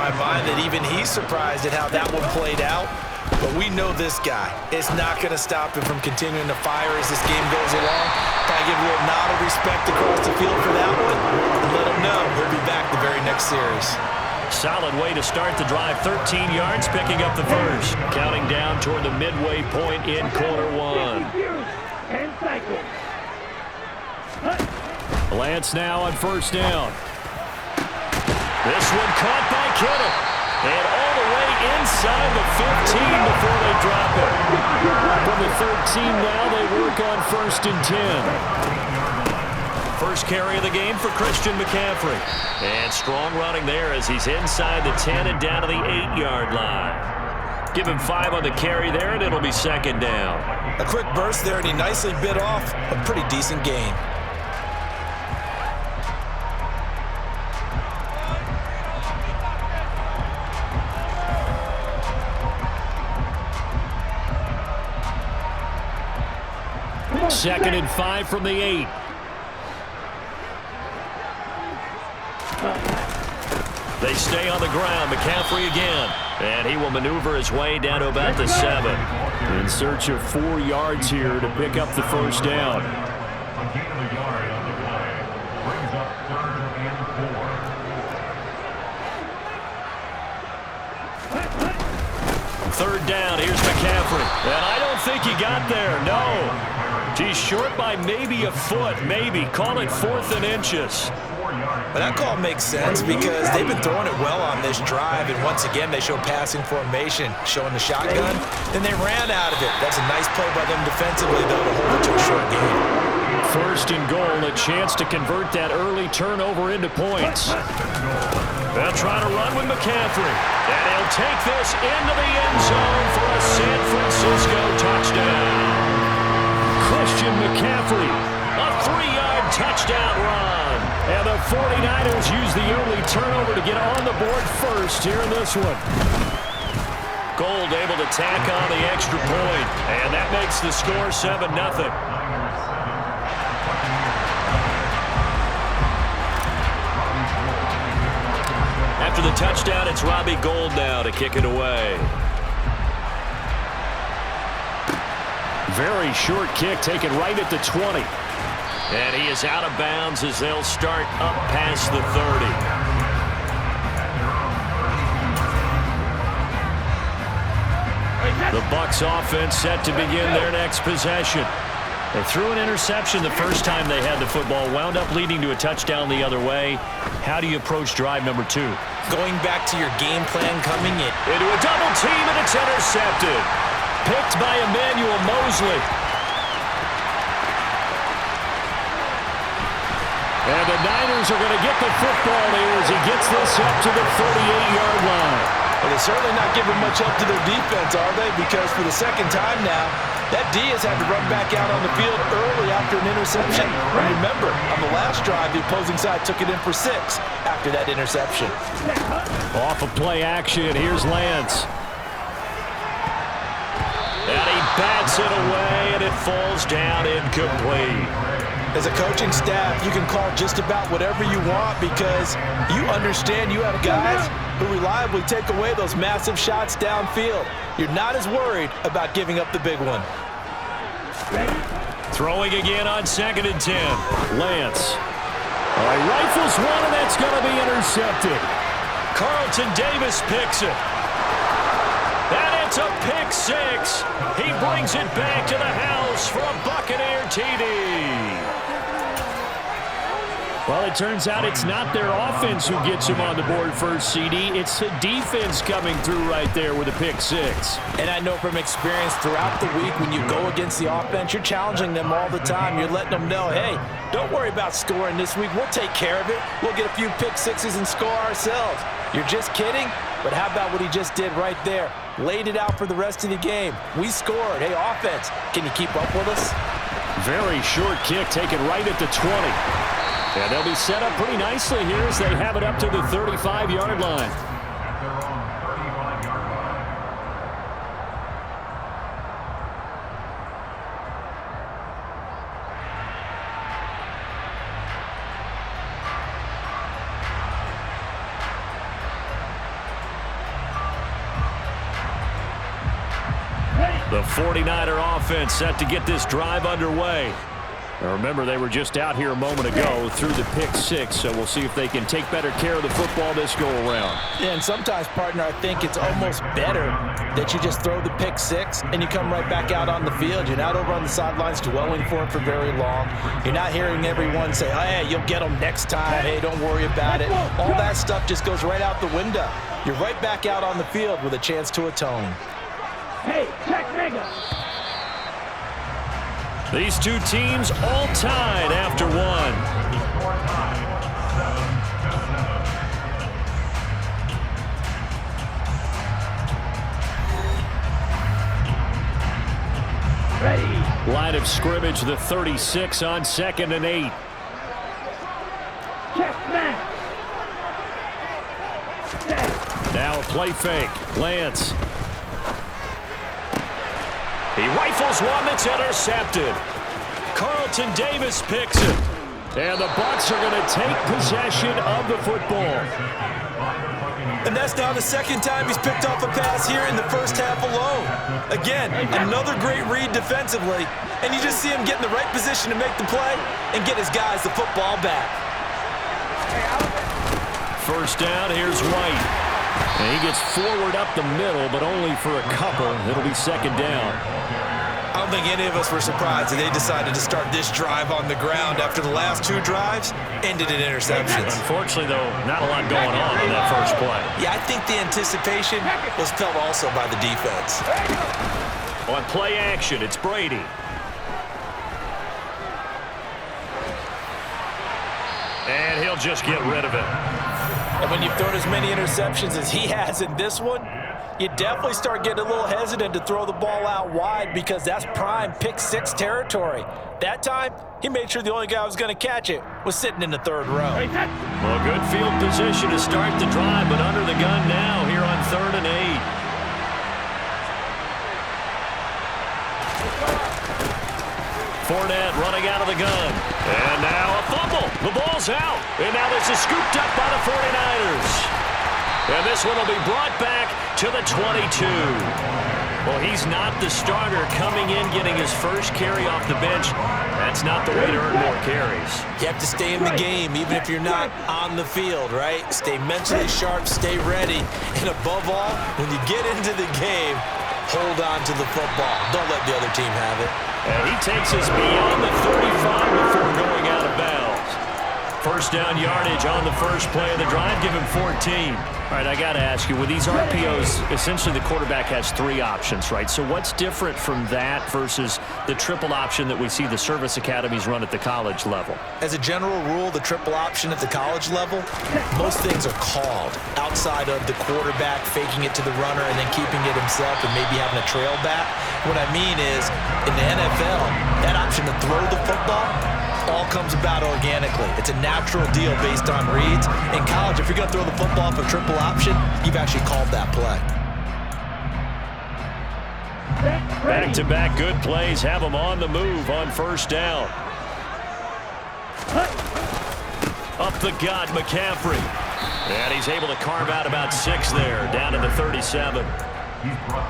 my mind that even he's surprised at how that one played out. But we know this guy. It's not going to stop him from continuing to fire as this game goes along. Probably give a little nod of respect across the field for that one and let him know he'll be back the very next series. Solid way to start the drive. 13 yards, picking up the first. Counting down toward the midway point in quarter one. Lance now on first down. This one caught by Kittle. And all the way inside the 15 before they drop it. From the 13 now, they work on first and 10. First carry of the game for Christian McCaffrey. And strong running there as he's inside the 10 and down to the 8-yard line. Give him 5 on the carry there, and it'll be second down. A quick burst there, and he nicely bit off a pretty decent gain. Second and 5 from the 8. They stay on the ground. McCaffrey again. And he will maneuver his way down to about the 7. In search of 4 yards here to pick up the first down. Third down. Here's McCaffrey. And I don't think he got there. No. He's short by maybe a foot, maybe. Call it 4th and inches. But that call makes sense because they've been throwing it well on this drive, and once again they show passing formation, showing the shotgun. Then they ran out of it. That's a nice play by them defensively, though, to hold it to a short game. First and goal, a chance to convert that early turnover into points. They'll try to run with McCaffrey. And he'll take this into the end zone for a San Francisco touchdown. Christian McCaffrey, a 3-yard touchdown run. And the 49ers use the early turnover to get on the board first here in this one. Gold able to tack on the extra point. And that makes the score 7-0. After the touchdown, it's Robbie Gould now to kick it away. Very short kick taken right at the 20. And he is out of bounds as they'll start up past the 30. The Bucs offense set to begin their next possession. They threw an interception the first time they had the football, wound up leading to a touchdown the other way. How do you approach drive number 2? Going back to your game plan coming in. Into a double team, and it's intercepted. Picked by Emmanuel Mosley. And the Niners are going to get the football here as he gets this up to the 38-yard line. Well, they're certainly not giving much up to their defense, are they? Because for the second time now, that D has had to run back out on the field early after an interception. And remember, on the last drive, the opposing side took it in for 6 after that interception. Off of play action, here's Lance. And he bats it away, and it falls down incomplete. As a coaching staff, you can call just about whatever you want because you understand you have guys who reliably take away those massive shots downfield. You're not as worried about giving up the big one. Throwing again on 2nd and 10. Lance. Rifles one, and that's going to be intercepted. Carlton Davis picks it. And it's a pick 6. He brings it back to the house for a Buccaneer TD. Well, it turns out it's not their offense who gets him on the board first, CD. It's the defense coming through right there with a pick 6. And I know from experience throughout the week when you go against the offense, you're challenging them all the time. You're letting them know, hey, don't worry about scoring this week. We'll take care of it. We'll get a few pick 6s and score ourselves. You're just kidding? But how about what he just did right there? Laid it out for the rest of the game. We scored. Hey, offense, can you keep up with us? Very short kick taken right at the 20. And they'll be set up pretty nicely here as they have it up to the 35-yard line. The 49er offense set to get this drive underway. Now remember, they were just out here a moment ago through the pick six, so we'll see if they can take better care of the football this go-around. Yeah, and sometimes, partner, I think it's almost better that you just throw the pick six and you come right back out on the field. You're not over on the sidelines dwelling for it for very long. You're not hearing everyone say, oh, hey, you'll get them next time. Hey, don't worry about it. All that stuff just goes right out the window. You're right back out on the field with a chance to atone. Hey, check nigga. These two teams all tied after one. Ready. Line of scrimmage, the 36 on 2nd and 8. Check back. Now a play fake. Lance. He rifles one that's intercepted. Carlton Davis picks it. And the Bucs are going to take possession of the football. And that's now the second time he's picked off a pass here in the first half alone. Again, another great read defensively. And you just see him get in the right position to make the play and get his guys the football back. First down, here's White. And he gets forward up the middle, but only for a couple. It'll be second down. I don't think any of us were surprised that they decided to start this drive on the ground after the last two drives ended in interceptions. Unfortunately, though, not a lot going on in that first play. Yeah, I think the anticipation was felt also by the defense. On play action, it's Brady. And he'll just get rid of it. And when you've thrown as many interceptions as he has in this one, you definitely start getting a little hesitant to throw the ball out wide because that's prime pick six territory. That time, he made sure the only guy who was going to catch it was sitting in the third row. Well, good field position to start the drive, but under the gun now here on 3rd and 8. Fournette running out of the gun. And now a fumble. The ball's out. And now this is scooped up by the 49ers. And this one will be brought back to the 22. Well, he's not the starter coming in, getting his first carry off the bench. That's not the way to earn more carries. You have to stay in the game, even if you're not on the field, right? Stay mentally sharp, stay ready. And above all, when you get into the game, hold on to the football. Don't let the other team have it. And he takes us beyond the 35 before going out of bounds. First down yardage on the first play of the drive. Give him 14. All right, I got to ask you, with these RPOs, essentially the quarterback has 3 options, right? So what's different from that versus the triple option that we see the service academies run at the college level? As a general rule, the triple option at the college level, most things are called outside of the quarterback faking it to the runner and then keeping it himself and maybe having a trail back. What I mean is, in the NFL, that option to throw the football all comes about organically. It's a natural deal based on reads. In college, if you're going to throw the football off a triple option, you've actually called that play. Back-to-back good plays have them on the move on first down. Up the gut, McCaffrey. And he's able to carve out about 6 there, down to the 37.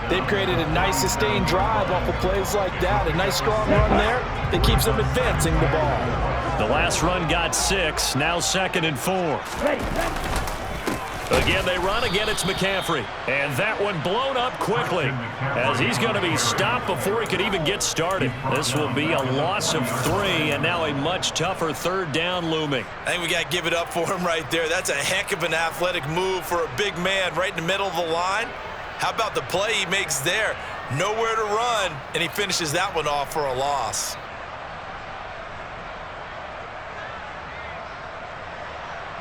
They've created a nice sustained drive off of plays like that. A nice strong run there that keeps them advancing the ball. The last run got 6, now 2nd and 4. Again, they run. Again, it's McCaffrey. And that one blown up quickly as he's going to be stopped before he could even get started. This will be a loss of 3, and now a much tougher 3rd down looming. I think we got to give it up for him right there. That's a heck of an athletic move for a big man right in the middle of the line. How about the play he makes there? Nowhere to run, and he finishes that one off for a loss.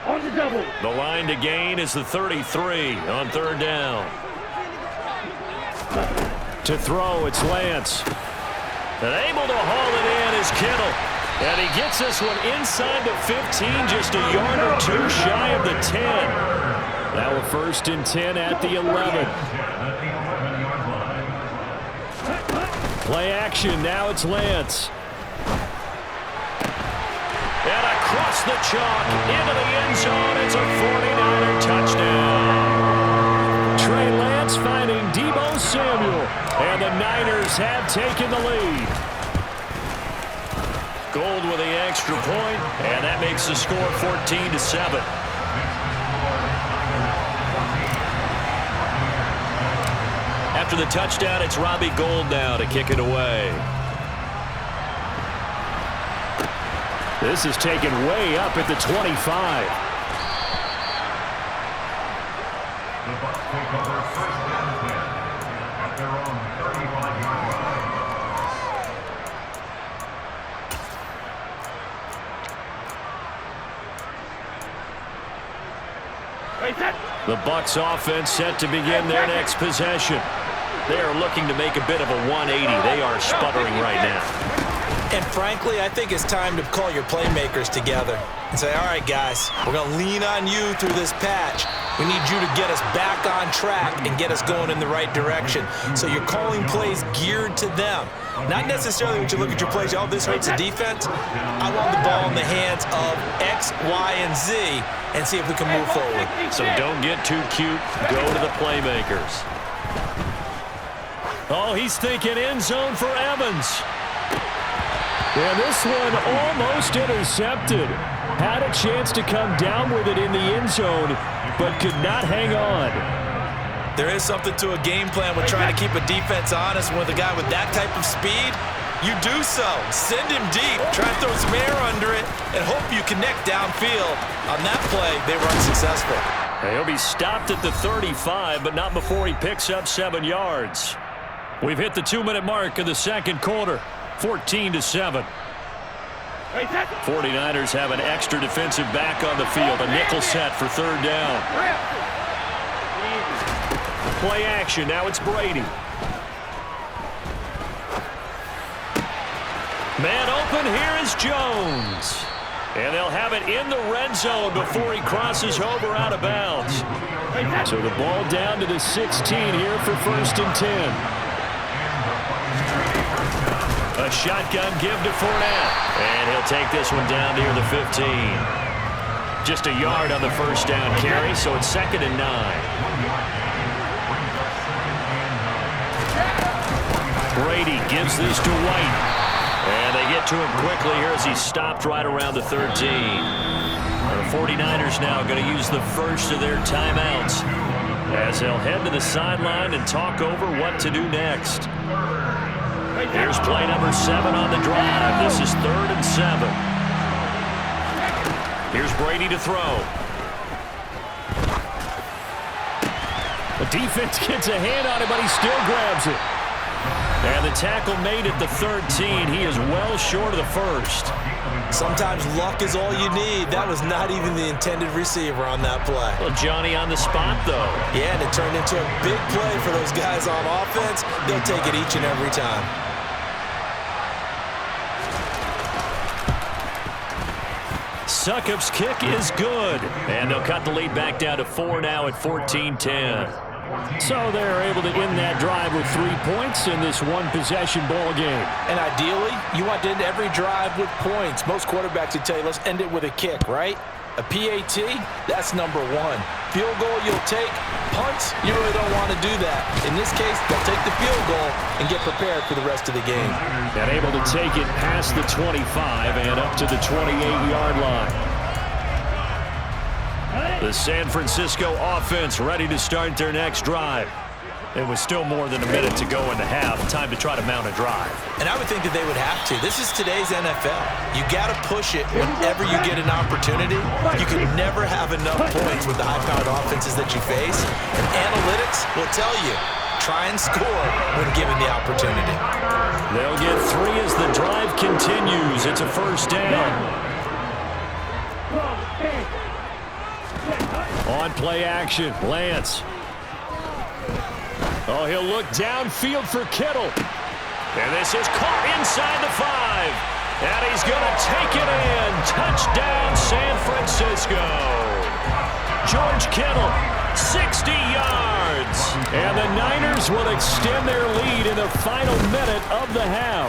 On the double. The line to gain is the 33 on 3rd down. To throw, it's Lance. And able to haul it in is Kittle. And he gets this one inside the 15, just a yard or 2 shy of the 10. Now a 1st and 10 at the 11. Play action, now it's Lance. And across the chalk, into the end zone, it's a 49er touchdown. Trey Lance finding Deebo Samuel. And the Niners have taken the lead. Gold with the extra point, and that makes the score 14-7. After the touchdown, it's Robbie Gould now to kick it away. This is taken way up at the 25. The Bucs take over first down and 10 at their own 35-yard line. The Bucs offense set to begin their next possession. They are looking to make a bit of a 180. They are sputtering right now. And frankly, I think it's time to call your playmakers together and say, all right, guys, we're going to lean on you through this patch. We need you to get us back on track and get us going in the right direction. So you're calling plays geared to them. Not necessarily when you look at your plays, oh, this hurts the defense. I want the ball in the hands of X, Y, and Z and see if we can move forward. So don't get too cute. Go to the playmakers. Oh, he's thinking end zone for Evans. And this one almost intercepted. Had a chance to come down with it in the end zone, but could not hang on. There is something to a game plan with trying to keep a defense honest. With a guy with that type of speed, you do so. Send him deep. Try and throw some air under it and hope you connect downfield. On that play, they were unsuccessful. He'll be stopped at the 35, but not before he picks up 7 yards. We've hit the 2-minute mark of the second quarter. 14-7. 49ers have an extra defensive back on the field. A nickel set for third down. Play action. Now it's Brady. Man open. Here is Jones. And they'll have it in the red zone before he crosses over out of bounds. So the ball down to the 16 here for 1st and 10. A shotgun give to Fournette. And he'll take this one down near the 15. Just a yard on the first down carry, so it's 2nd and 9. Brady gives this to White. And they get to him quickly here as he's stopped right around the 13. The 49ers now going to use the first of their timeouts as they'll head to the sideline and talk over what to do next. Here's play number 7 on the drive. This is 3rd and 7. Here's Brady to throw. The defense gets a hand on it, but he still grabs it. And the tackle made at the 13. He is well short of the first. Sometimes luck is all you need. That was not even the intended receiver on that play. Well, Johnny on the spot, though. Yeah, and it turned into a big play for those guys on offense. They'll take it each and every time. Succop's kick is good. And they'll cut the lead back down to 4 now at 14-10. So they're able to end that drive with 3 points in this one-possession ball game. And ideally, you want to end every drive with points. Most quarterbacks would tell you, let's end it with a kick, right? A PAT, that's number 1. Field goal you'll take. Punts, you really don't want to do that. In this case, they'll take the field goal and get prepared for the rest of the game. And able to take it past the 25 and up to the 28-yard line. The San Francisco offense ready to start their next drive. It was still more than a minute to go in the half. Time to try to mount a drive. And I would think that they would have to. This is today's NFL. You got to push it whenever you get an opportunity. You can never have enough points with the high-powered offenses that you face. And analytics will tell you, try and score when given the opportunity. They'll get 3 as the drive continues. It's a first down. On play action, Lance. Oh, he'll look downfield for Kittle. And this is caught inside the 5. And he's going to take it in. Touchdown, San Francisco. George Kittle, 60 yards. And the Niners will extend their lead in the final minute of the half.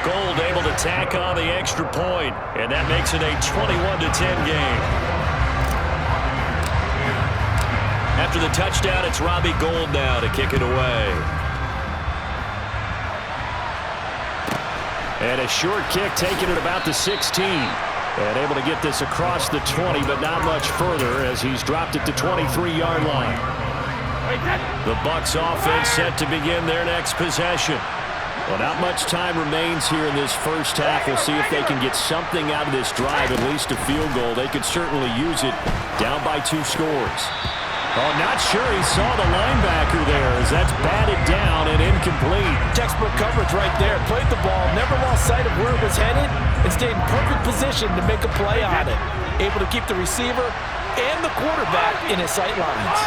Gould able to tack on the extra point. And that makes it a 21-10 game. After the touchdown, it's Robbie Gould now to kick it away. And a short kick taken at about the 16. And able to get this across the 20, but not much further as he's dropped it to 23-yard line. The Bucs offense set to begin their next possession. Well, not much time remains here in this first half. We'll see if they can get something out of this drive, at least a field goal. They could certainly use it down by 2 scores. Oh, not sure he saw the linebacker there as that's batted down and incomplete. Textbook coverage right there. Played the ball, never lost sight of where it was headed, and stayed in perfect position to make a play on it. Able to keep the receiver and the quarterback in his sight lines.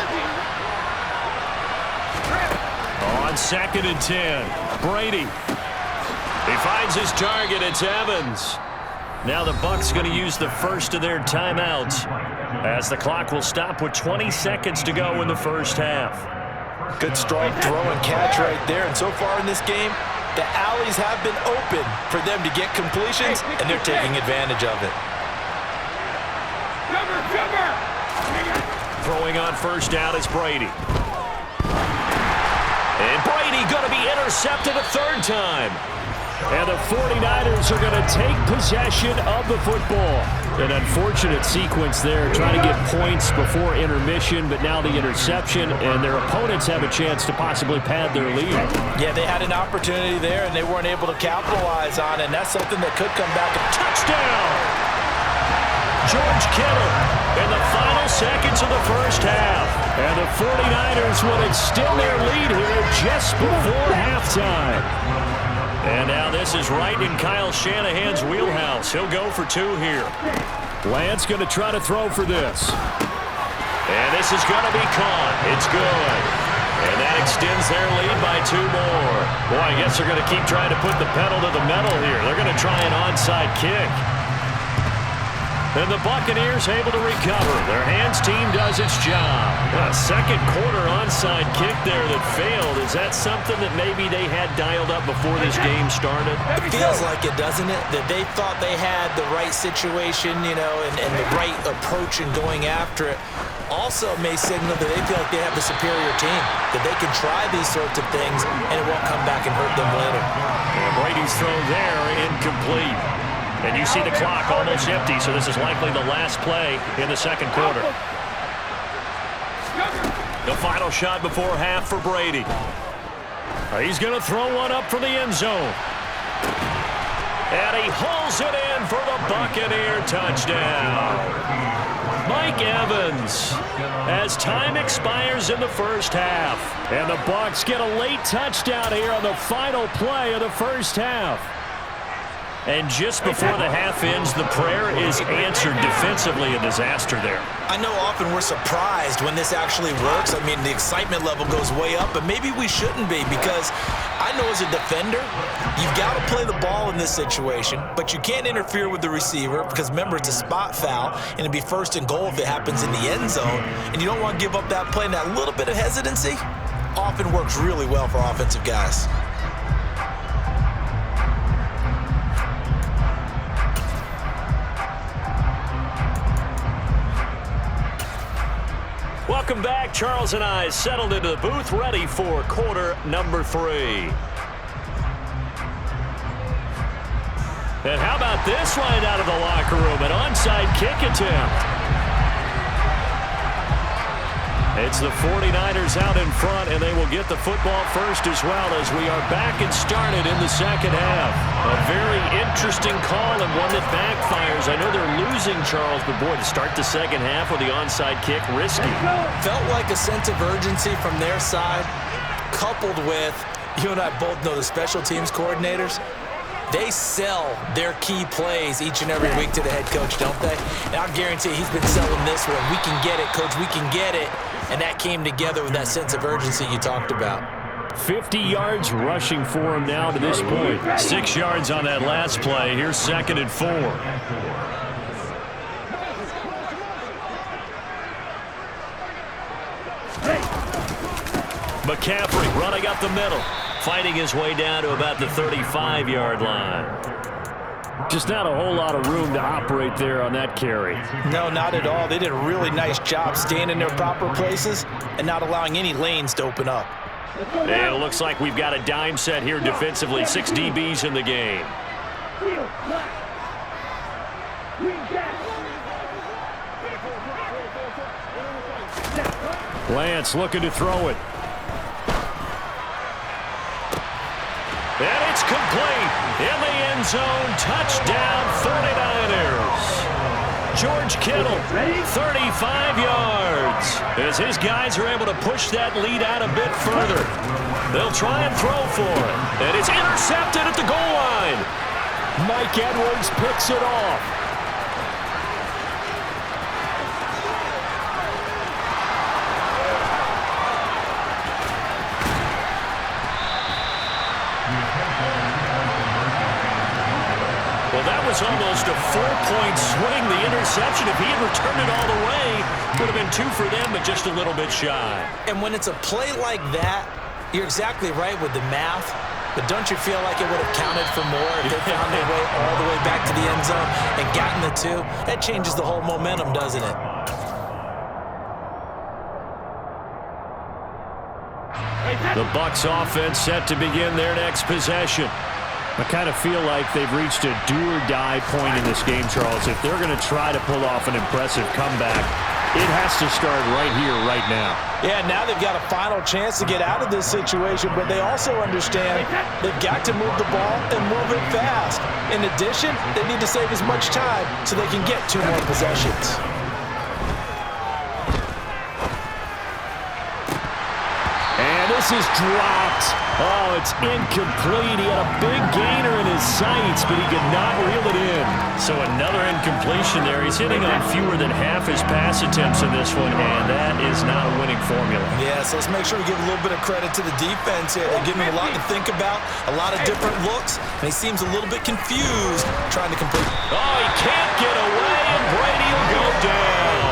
On 2nd and 10, Brady. He finds his target. It's Evans. Now the Bucs going to use the first of their timeouts as the clock will stop with 20 seconds to go in the first half. Good strong throw and catch right there. And so far in this game, the alleys have been open for them to get completions, and they're taking advantage of it. Throwing on first down is Brady. And Brady going to be intercepted a 3rd time. And the 49ers are going to take possession of the football. An unfortunate sequence there, trying to get points before intermission, but now the interception, and their opponents have a chance to possibly pad their lead. Yeah, they had an opportunity there, and they weren't able to capitalize on it, and that's something that could come back. Touchdown! George Kittle in the final seconds of the first half. And the 49ers will extend their lead here just before halftime. And now this is right in Kyle Shanahan's wheelhouse. He'll go for 2 here. Lance going to try to throw for this. And this is going to be caught. It's good. And that extends their lead by 2 more. Boy, I guess they're going to keep trying to put the pedal to the metal here. They're going to try an onside kick. And the Buccaneers able to recover. Their hands team does its job. A second quarter onside kick there that failed. Is that something that maybe they had dialed up before this game started? It feels like it, doesn't it? That they thought they had the right situation, you know, and the right approach in going after it. Also may signal that they feel like they have the superior team, that they can try these sorts of things and it won't come back and hurt them later. And Brady's throw there, incomplete. And you see the clock almost empty, so this is likely the last play in the second quarter. The final shot before half for Brady. He's going to throw one up for the end zone. And he hauls it in for the Buccaneer touchdown. Mike Evans, as time expires in the first half. And the Bucs get a late touchdown here on the final play of the first half. And just before the half ends, the prayer is answered defensively. A disaster there. I know often we're surprised when this actually works. I mean, the excitement level goes way up, but maybe we shouldn't be, because I know as a defender, you've got to play the ball in this situation, but you can't interfere with the receiver because, remember, it's a spot foul, and it'd be 1st and goal if it happens in the end zone, and you don't want to give up that play. And that little bit of hesitancy often works really well for offensive guys. Welcome back. Charles and I settled into the booth, ready for quarter number 3. And how about this right out of the locker room? An onside kick attempt. It's the 49ers out in front, and they will get the football first as well as we are back and started in the second half. A very interesting call and one that backfires. I know they're losing, Charles, but boy, to start the second half with the onside kick, risky. Felt like a sense of urgency from their side, coupled with, you and I both know the special teams coordinators. They sell their key plays each and every week to the head coach, don't they? And I'll guarantee he's been selling this one. We can get it, coach, we can get it. And that came together with that sense of urgency you talked about. 50 yards rushing for him now to this point. 6 yards on that last play. Here's 2nd and 4. McCaffrey running up the middle, fighting his way down to about the 35-yard line. Just not a whole lot of room to operate there on that carry. No, not at all. They did a really nice job staying in their proper places and not allowing any lanes to open up. And it looks like we've got a dime set here defensively. 6 DBs in the game. Lance looking to throw it. And it's complete. In the end zone. Touchdown 49ers. George Kittle, 35 yards. As his guys are able to push that lead out a bit further. They'll try and throw for it. And it's intercepted at the goal line. Mike Edwards picks it off. Well, that was almost a 4-point swing, the interception. If he had returned it all the way, would have been 2 for them, but just a little bit shy. And when it's a play like that, you're exactly right with the math, but don't you feel like it would have counted for more if they found their way all the way back to the end zone and gotten the 2? That changes the whole momentum, doesn't it? The Bucs offense set to begin their next possession. I kind of feel like they've reached a do-or-die point in this game, Charles. If they're going to try to pull off an impressive comeback, it has to start right here, right now. Yeah, now they've got a final chance to get out of this situation, but they also understand they've got to move the ball and move it fast. In addition, they need to save as much time so they can get 2 more possessions. And this is dropped. Oh, it's incomplete. He had a big gainer in his sights, but he could not reel it in. So another incompletion there. He's hitting on fewer than half his pass attempts in this one, and that is not a winning formula. Yeah, so let's make sure we give a little bit of credit to the defense here. They're giving him a lot to think about, a lot of different looks, and he seems a little bit confused trying to complete. Oh, he can't get away, and Brady will go down.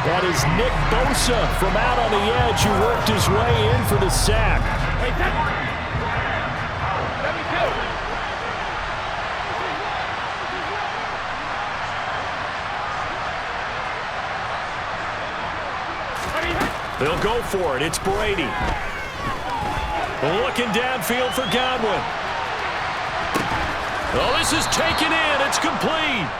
That is Nick Bosa from out on the edge who worked his way in for the sack. They'll go for it. It's Brady. Looking downfield for Godwin. Oh, this is taken in. It's complete.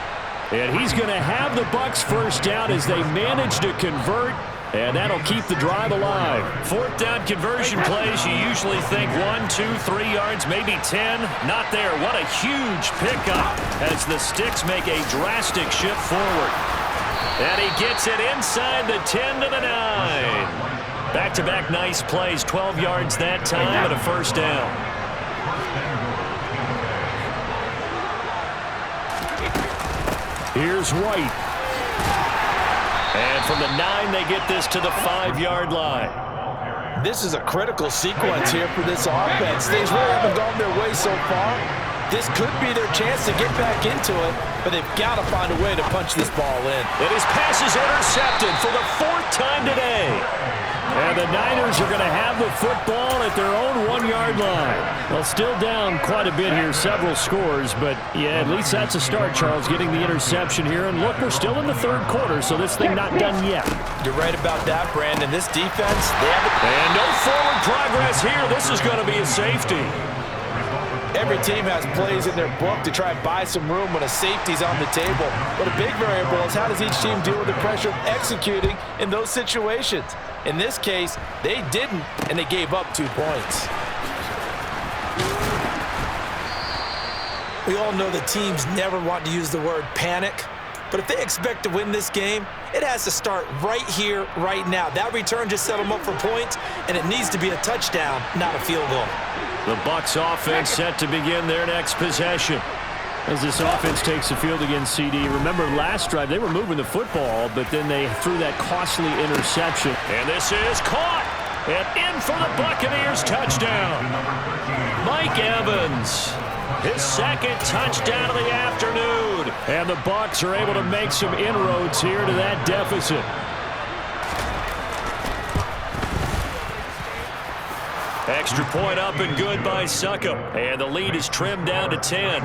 And he's going to have the Bucs first down as they manage to convert, and that'll keep the drive alive. 4th down conversion plays, you usually think 1, 2, 3 yards, maybe 10. Not there. What a huge pickup as the Sticks make a drastic shift forward. And he gets it inside the 10 to the 9. Back-to-back nice plays, 12 yards that time and a first down. Here's White. And from the 9, they get this to the 5-yard line. This is a critical sequence here for this offense. Things really haven't gone their way so far. This could be their chance to get back into it, but they've got to find a way to punch this ball in. And his pass is intercepted for the 4th time today. And the Niners are going to have the football at their own 1-yard line. Well, still down quite a bit here, several scores, but yeah, at least that's a start, Charles, getting the interception here. And look, we're still in the 3rd quarter, so this thing not done yet. You're right about that, Brandon. This defense, they have it. And no forward progress here. This is going to be a safety. Every team has plays in their book to try and buy some room when a safety's on the table. But a big variable is how does each team deal with the pressure of executing in those situations. In this case, they didn't, and they gave up 2 points. We all know the teams never want to use the word panic, but if they expect to win this game, it has to start right here, right now. That return just set them up for points, and it needs to be a touchdown, not a field goal. The Bucs offense set to begin their next possession. As this offense takes the field against CD, remember last drive they were moving the football, but then they threw that costly interception. And this is caught and in for the Buccaneers touchdown. Mike Evans, his 2nd touchdown of the afternoon. And the Bucs are able to make some inroads here to that deficit. Extra point up and good by Succop. And the lead is trimmed down to 10.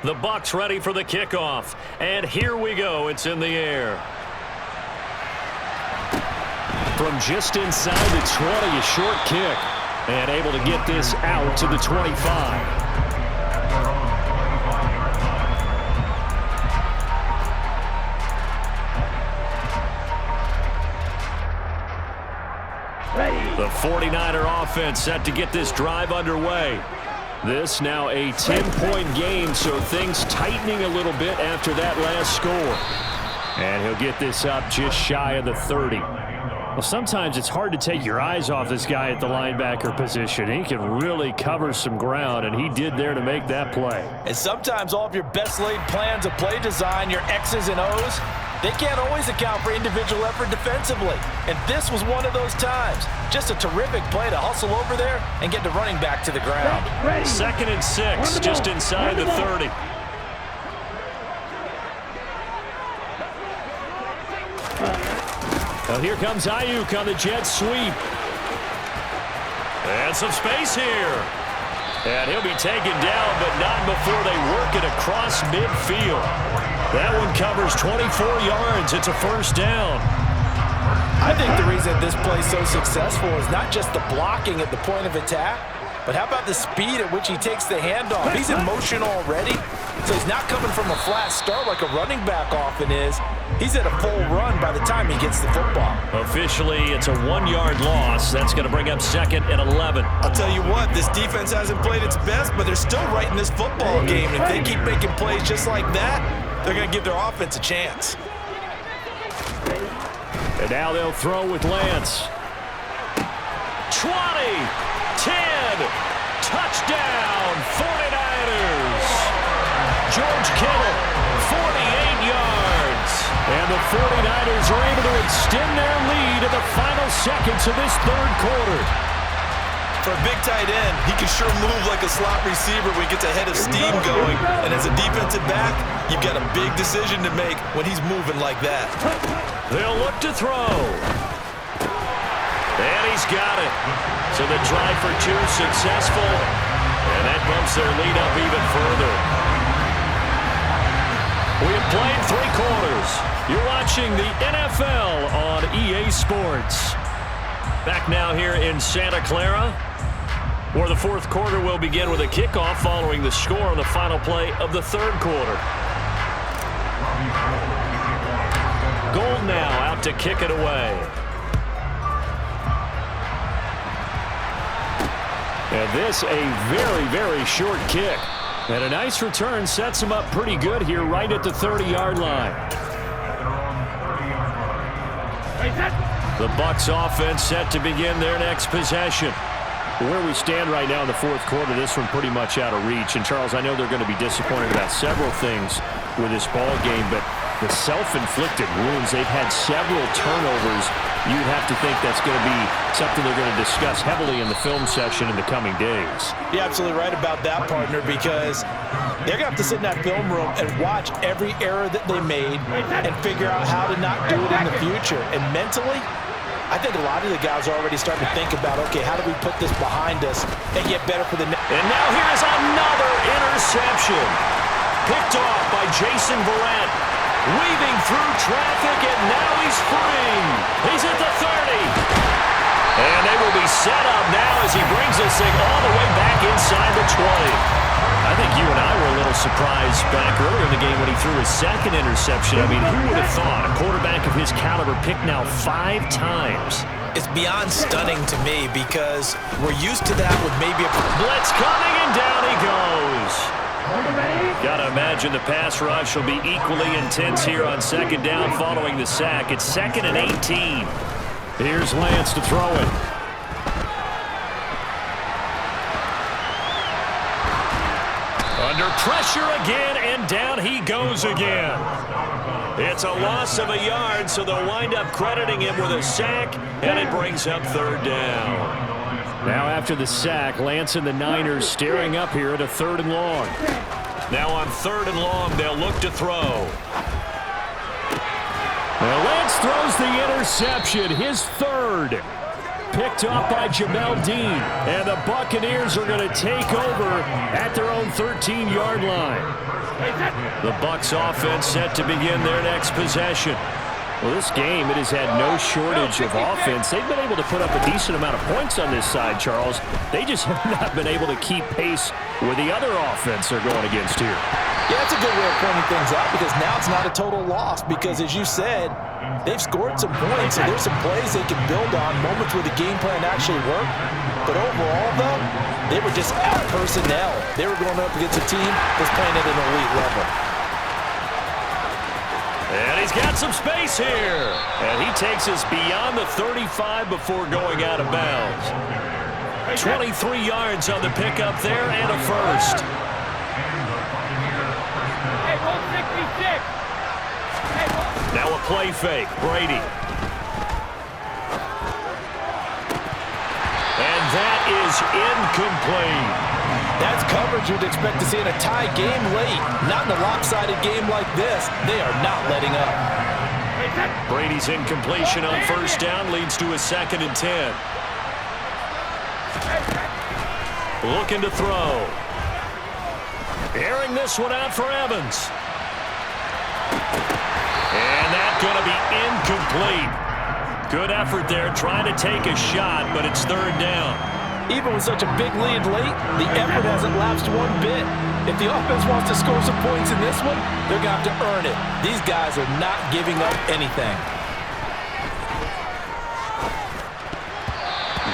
The Bucs ready for the kickoff. And here we go. It's in the air. From just inside the 20, a short kick. And able to get this out to the 25. The 49er offense set to get this drive underway. This now a 10-point game, so things tightening a little bit after that last score. And he'll get this up just shy of the 30. Well, sometimes it's hard to take your eyes off this guy at the linebacker position. He can really cover some ground, and he did there to make that play. And sometimes all of your best laid plans of play design, your X's and O's, they can't always account for individual effort defensively. And this was one of those times. Just a terrific play to hustle over there and get the running back to the ground. 2nd and 6, just inside the 30. Well, here comes Ayuk on the jet sweep. And some space here. And he'll be taken down, but not before they work it across midfield. That one covers 24 yards. It's a first down. I think the reason this play is so successful is not just the blocking at the point of attack, but how about the speed at which he takes the handoff? He's in motion already, so he's not coming from a flat start like a running back often is. He's at a full run by the time he gets the football. Officially, it's a 1-yard loss. That's going to bring up 2nd and 11. I'll tell you what, this defense hasn't played its best, but they're still right in this football game. If they keep making plays just like that, they're going to give their offense a chance. And now they'll throw with Lance. 20, 10, touchdown, 49ers. George Kittle, 48 yards. And the 49ers are able to extend their lead in the final seconds of this third quarter. For a big tight end, he can sure move like a slot receiver when he gets a head of steam going. And as a defensive back, you've got a big decision to make when he's moving like that. They'll look to throw. And he's got it. So the drive for 2 successful. And that bumps their lead up even further. We have played 3 quarters. You're watching the NFL on EA Sports. Back now here in Santa Clara, where the 4th quarter will begin with a kickoff following the score on the final play of the 3rd quarter. Gold now out to kick it away. And this a very, very short kick. And a nice return sets him up pretty good here right at the 30-yard line. The Bucs offense set to begin their next possession. Where we stand right now in the 4th quarter, this one pretty much out of reach. And, Charles, I know they're going to be disappointed about several things with this ball game, but the self-inflicted wounds, they've had several turnovers. You'd have to think that's going to be something they're going to discuss heavily in the film session in the coming days. You're absolutely right about that, partner, because they're going to have to sit in that film room and watch every error that they made and figure out how to not do it in the future. And mentally, I think a lot of the guys are already starting to think about, okay, how do we put this behind us and get better for the next. And now here's another interception. Picked off by Jason Verrett. Weaving through traffic, and now he's free. He's at the 30. And they will be set up now as he brings this thing all the way back inside the 20. I think you and I were a little surprised back earlier in the game when he threw his 2nd interception. I mean, who would have thought a quarterback of his caliber picked now 5 times? It's beyond stunning to me because we're used to that with maybe a blitz coming, and down he goes. Got to imagine the pass rush will be equally intense here on 2nd down following the sack. It's 2nd and 18. Here's Lance to throw it. Under pressure again, and down he goes again. It's a loss of a yard, so they'll wind up crediting him with a sack, and it brings up 3rd down. Now after the sack, Lance and the Niners staring up here at a 3rd and long. Now on 3rd and long, they'll look to throw. Well, Lance throws the interception, his third. Picked off by Jamel Dean. And the Buccaneers are going to take over at their own 13-yard line. The Bucs offense set to begin their next possession. Well, this game, it has had no shortage of offense. They've been able to put up a decent amount of points on this side, Charles. They just have not been able to keep pace with the other offense they're going against here. Yeah, that's a good way of pointing things out because now it's not a total loss because, as you said, they've scored some points, and there's some plays they can build on, moments where the game plan actually worked. But overall, though, they were just out personnel. They were going up against a team that's playing at an elite level. And he's got some space here. And he takes us beyond the 35 before going out of bounds. 23 yards on the pickup there and a first. Now a play fake. Brady. And that is incomplete. That's coverage you'd expect to see in a tie game late. Not in a lopsided game like this. They are not letting up. Brady's incompletion on first down leads to a 2nd and 10. Looking to throw. Airing this one out for Evans. And that's going to be incomplete. Good effort there, trying to take a shot, but it's 3rd down. Even with such a big lead late, the effort hasn't lapsed one bit. If the offense wants to score some points in this one, they're going to have to earn it. These guys are not giving up anything.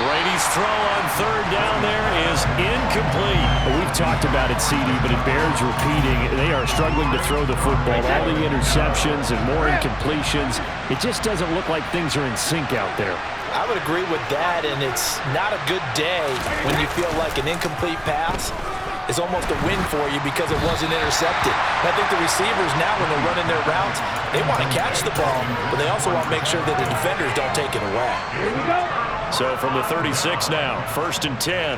Brady's throw on 3rd down there is incomplete. Well, we've talked about it, CD, but it bears repeating. They are struggling to throw the football. All the interceptions and more incompletions. It just doesn't look like things are in sync out there. I would agree with that, and it's not a good day when you feel like an incomplete pass is almost a win for you because it wasn't intercepted. And I think the receivers now, when they're running their routes, they want to catch the ball, but they also want to make sure that the defenders don't take it away. Here we go. So from the 36 now, 1st and 10.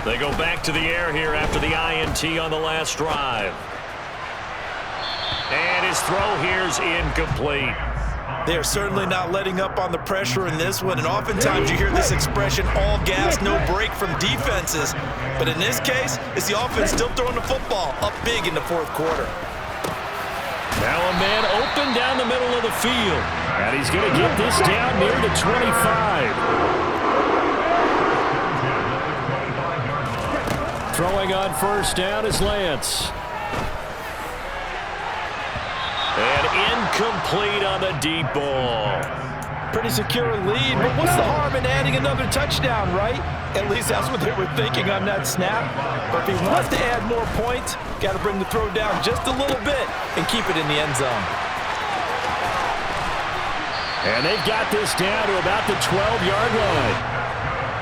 They go back to the air here after the INT on the last drive. And his throw here's incomplete. They are certainly not letting up on the pressure in this one, and oftentimes you hear this expression, all gas, no break from defenses. But in this case, it's the offense still throwing the football up big in the 4th quarter. Now a man open down the middle of the field. And he's going to get this down near the 25. Throwing on first down is Lance. And incomplete on the deep ball. Pretty secure lead, but what's the harm in adding another touchdown, right? At least that's what they were thinking on that snap. But if he wants to add more points, got to bring the throw down just a little bit and keep it in the end zone. And they've got this down to about the 12-yard line.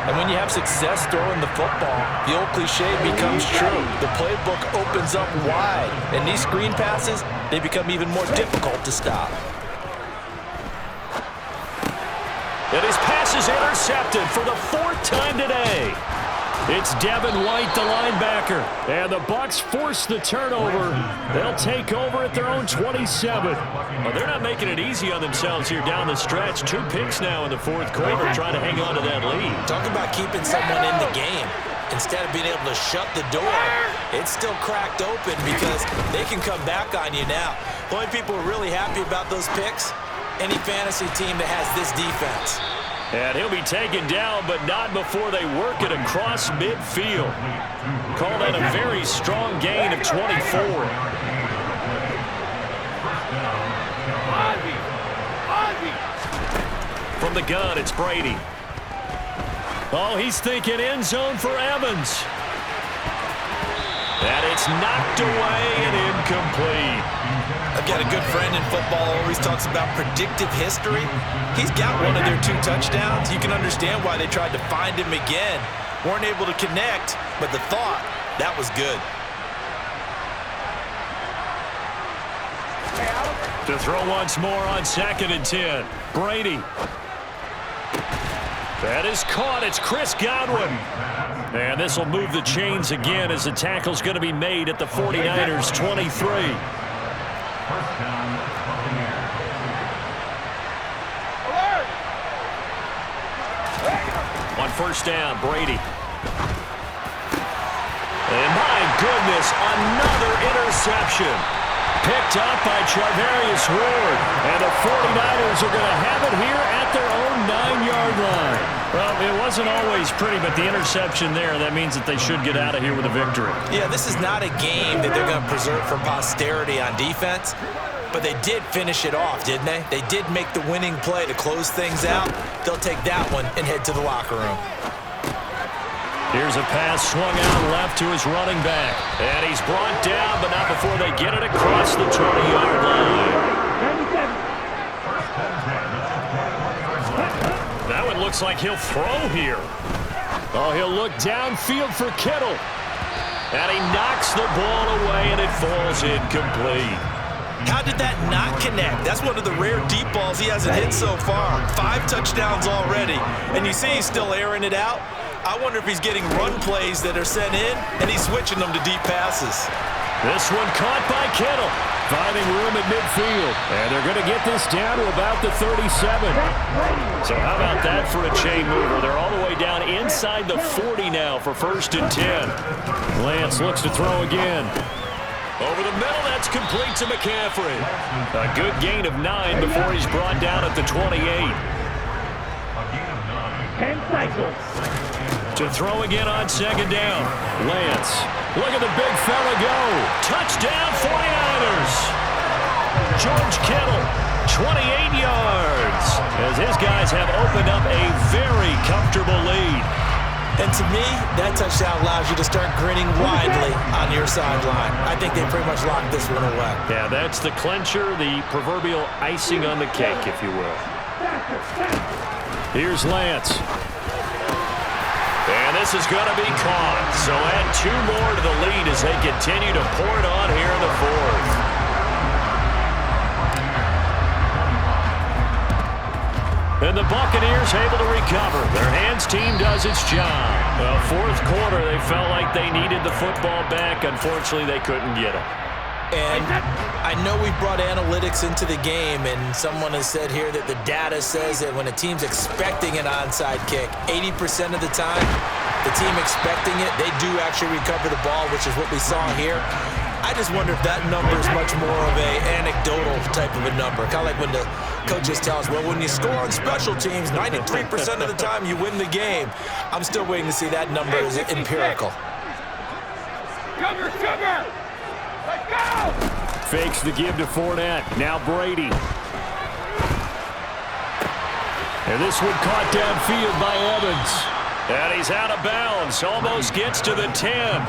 And when you have success throwing the football, the old cliche becomes true. The playbook opens up wide, and these screen passes, they become even more difficult to stop. And his pass is intercepted for the 4th time today. It's Devin White, the linebacker. And the Bucs force the turnover. They'll take over at their own 27. Well, they're not making it easy on themselves here down the stretch. 2 picks now in the 4th quarter, trying to hang on to that lead. Talk about keeping someone in the game. Instead of being able to shut the door, it's still cracked open because they can come back on you now. The only people who are really happy about those picks, any fantasy team that has this defense. And he'll be taken down, but not before they work it across midfield. Call that a very strong gain of 24. From the gun, it's Brady. Oh, he's thinking end zone for Evans. And it's knocked away and incomplete. I've got a good friend in football who always talks about predictive history. He's got one of their 2 touchdowns. You can understand why they tried to find him again. Weren't able to connect, but the thought, that was good. To throw once more on 2nd and 10. Brady. That is caught. It's Chris Godwin. And this will move the chains again as the tackle's going to be made at the 49ers' 23. First down, Buccaneers. On first down, Brady. And my goodness, another interception. Picked up by Charvarius Ward. And the 49ers are going to have it here at their own 9-yard line. Well, it wasn't always pretty, but the interception there, that means that they should get out of here with a victory. Yeah, this is not a game that they're going to preserve for posterity on defense, but they did finish it off, didn't they? They did make the winning play to close things out. They'll take that one and head to the locker room. Here's a pass swung out left to his running back. And he's brought down, but not before they get it across the 20-yard line. That one looks like he'll throw here. Oh, he'll look downfield for Kittle. And he knocks the ball away, and it falls incomplete. How did that not connect? That's one of the rare deep balls he hasn't hit so far. 5 touchdowns already. And you see he's still airing it out. I wonder if he's getting run plays that are sent in, and he's switching them to deep passes. This one caught by Kittle. Finding room at midfield. And they're going to get this down to about the 37. So how about that for a chain mover? They're all the way down inside the 40 now for 1st and 10. Lance looks to throw again. Over the middle, that's complete to McCaffrey. A good gain of 9 before he's brought down at the 28. 10 cycles. To throw again on 2nd down. Lance. Look at the big fella go. Touchdown 49ers. George Kittle, 28 yards. As his guys have opened up a very comfortable lead. And to me, that touchdown allows you to start grinning widely on your sideline. I think they pretty much locked this one away. Yeah, that's the clincher, the proverbial icing on the cake, if you will. Here's Lance. And this is going to be caught. So add 2 more to the lead as they continue to pour it on here in the 4th. And the Buccaneers able to recover. Their hands team does its job. Well, 4th quarter, they felt like they needed the football back. Unfortunately, they couldn't get it. And I know we've brought analytics into the game, and someone has said here that the data says that when a team's expecting an onside kick, 80% of the time, the team expecting it, they do actually recover the ball, which is what we saw here. I just wonder if that number is much more of a anecdotal type of a number. Kind of like when the coaches tell us, well, when you score on special teams, 93% of the time you win the game. I'm still waiting to see that number as empirical. Cover, cover! Let's go! Fakes the give to Fournette. Now Brady. And this one caught downfield by Evans. And he's out of bounds. Almost gets to the 10.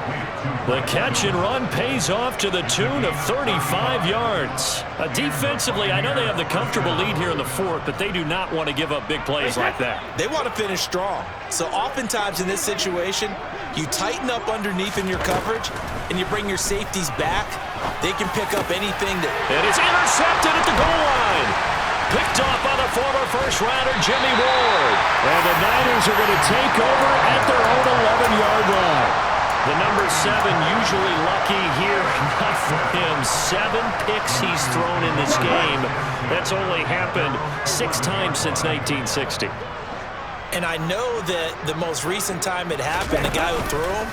The catch and run pays off to the tune of 35 yards. Defensively, I know they have the comfortable lead here in the 4th, but they do not want to give up big plays like that. They want to finish strong. So oftentimes in this situation, you tighten up underneath in your coverage, and you bring your safeties back. They can pick up anything that... And it's intercepted at the goal line. Picked off by the former first-rounder, Jimmy Ward. And the Niners are going to take over at their own 11-yard line. The number 7 usually lucky here. Not for him. 7 picks he's thrown in this game. That's only happened 6 times since 1960. And I know that the most recent time it happened, the guy who threw him,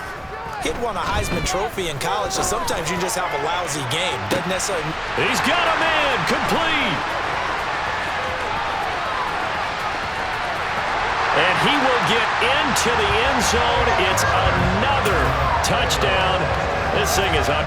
he'd won a Heisman Trophy in college, so sometimes you just have a lousy game. Doesn't necessarily... He's got a man. Complete. And he will get into the end zone. It's another touchdown. This thing is up.